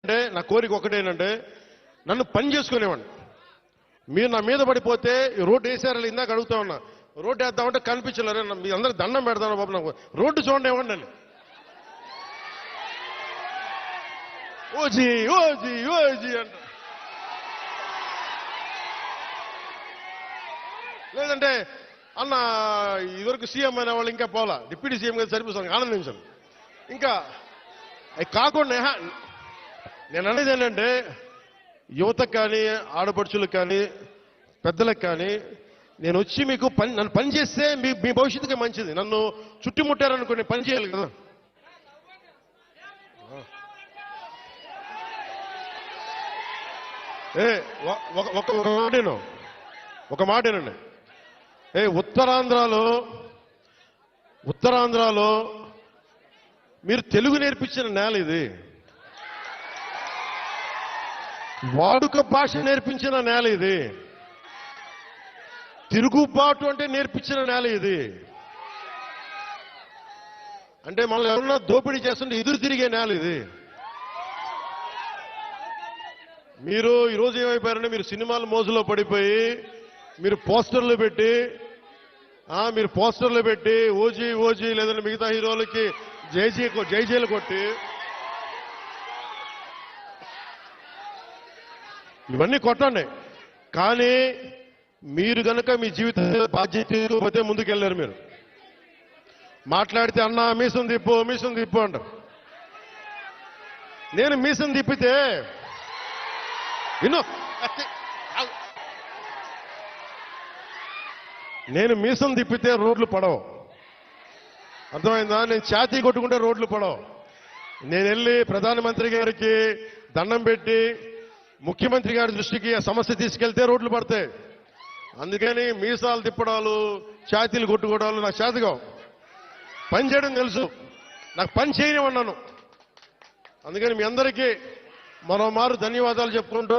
అంటే నా కోరిక ఒకటేనంటే నన్ను పని చేసుకునేవాడిని. మీరు నా మీద పడిపోతే రోడ్డు వేసారని ఇందాక అడుగుతా ఉన్నా, రోడ్డు వేద్దామంటే కనిపించలేరు. మీ అందరూ దండం పెడతాను బాబు, నాకు రోడ్డు చూడండి ఇవ్వండి అని. ఓజీ ఓజీ ఓజీ అంట. లేదంటే అన్న ఇదివరకు సీఎం అయిన వాళ్ళు ఇంకా పోలా, డిప్యూటీ సీఎం గారు సరిపోతాను ఆనందించాను. ఇంకా అవి కాకుండా నేను అనేది ఏంటంటే యువతకు కానీ ఆడపడుచులకు కానీ పెద్దలకు కానీ నేను వచ్చి మీకు నన్ను పని చేస్తే మీ భవిష్యత్తుకి మంచిది. నన్ను చుట్టుముట్టారనుకోండి, పని చేయాలి కదా. ఒక మాటేనండి. ఉత్తరాంధ్రలో మీరు తెలుగు నేర్పించిన నేల ఇది, వాడుక భాష నేర్పించిన నేల ఇది, తిరుగుబాటు అంటే నేర్పించిన నేల ఇది. అంటే మనల్ని ఎవరన్నా దోపిడీ చేస్తుంటే ఎదురు తిరిగే నేల ఇది. మీరు ఈరోజు ఏమైపోయారంటే మీరు సినిమాల మోజులో పడిపోయి మీరు పోస్టర్లు పెట్టి ఓజీ ఓజీ లేదంటే మిగతా హీరోలకి జైజీలు కొట్టి ఇవన్నీ కొట్టండి. కానీ మీరు కనుక మీ జీవిత బాధ్యత ముందుకెళ్ళారు. మీరు మాట్లాడితే అన్నా మీసం తిప్పు అంటారు. నేను మీసం తిప్పితే రోడ్లు పడవు, అర్థమైందా? నేను ఛాతీ కొట్టుకుంటే రోడ్లు పడవు. నేను వెళ్ళి ప్రధానమంత్రి గారికి దండం పెట్టి ముఖ్యమంత్రి గారి దృష్టికి ఆ సమస్య తీసుకెళ్తే రోడ్లు పడతాయి. అందుకని మీసాలు తిప్పడాలు ఛాతీలు కొట్టుకోవడాలు నాకు చేతగా. పని చేయడం తెలుసు, నాకు పని చేయనివన్నాను. అందుకని మీ అందరికీ మరోమారు ధన్యవాదాలు చెప్పుకుంటూ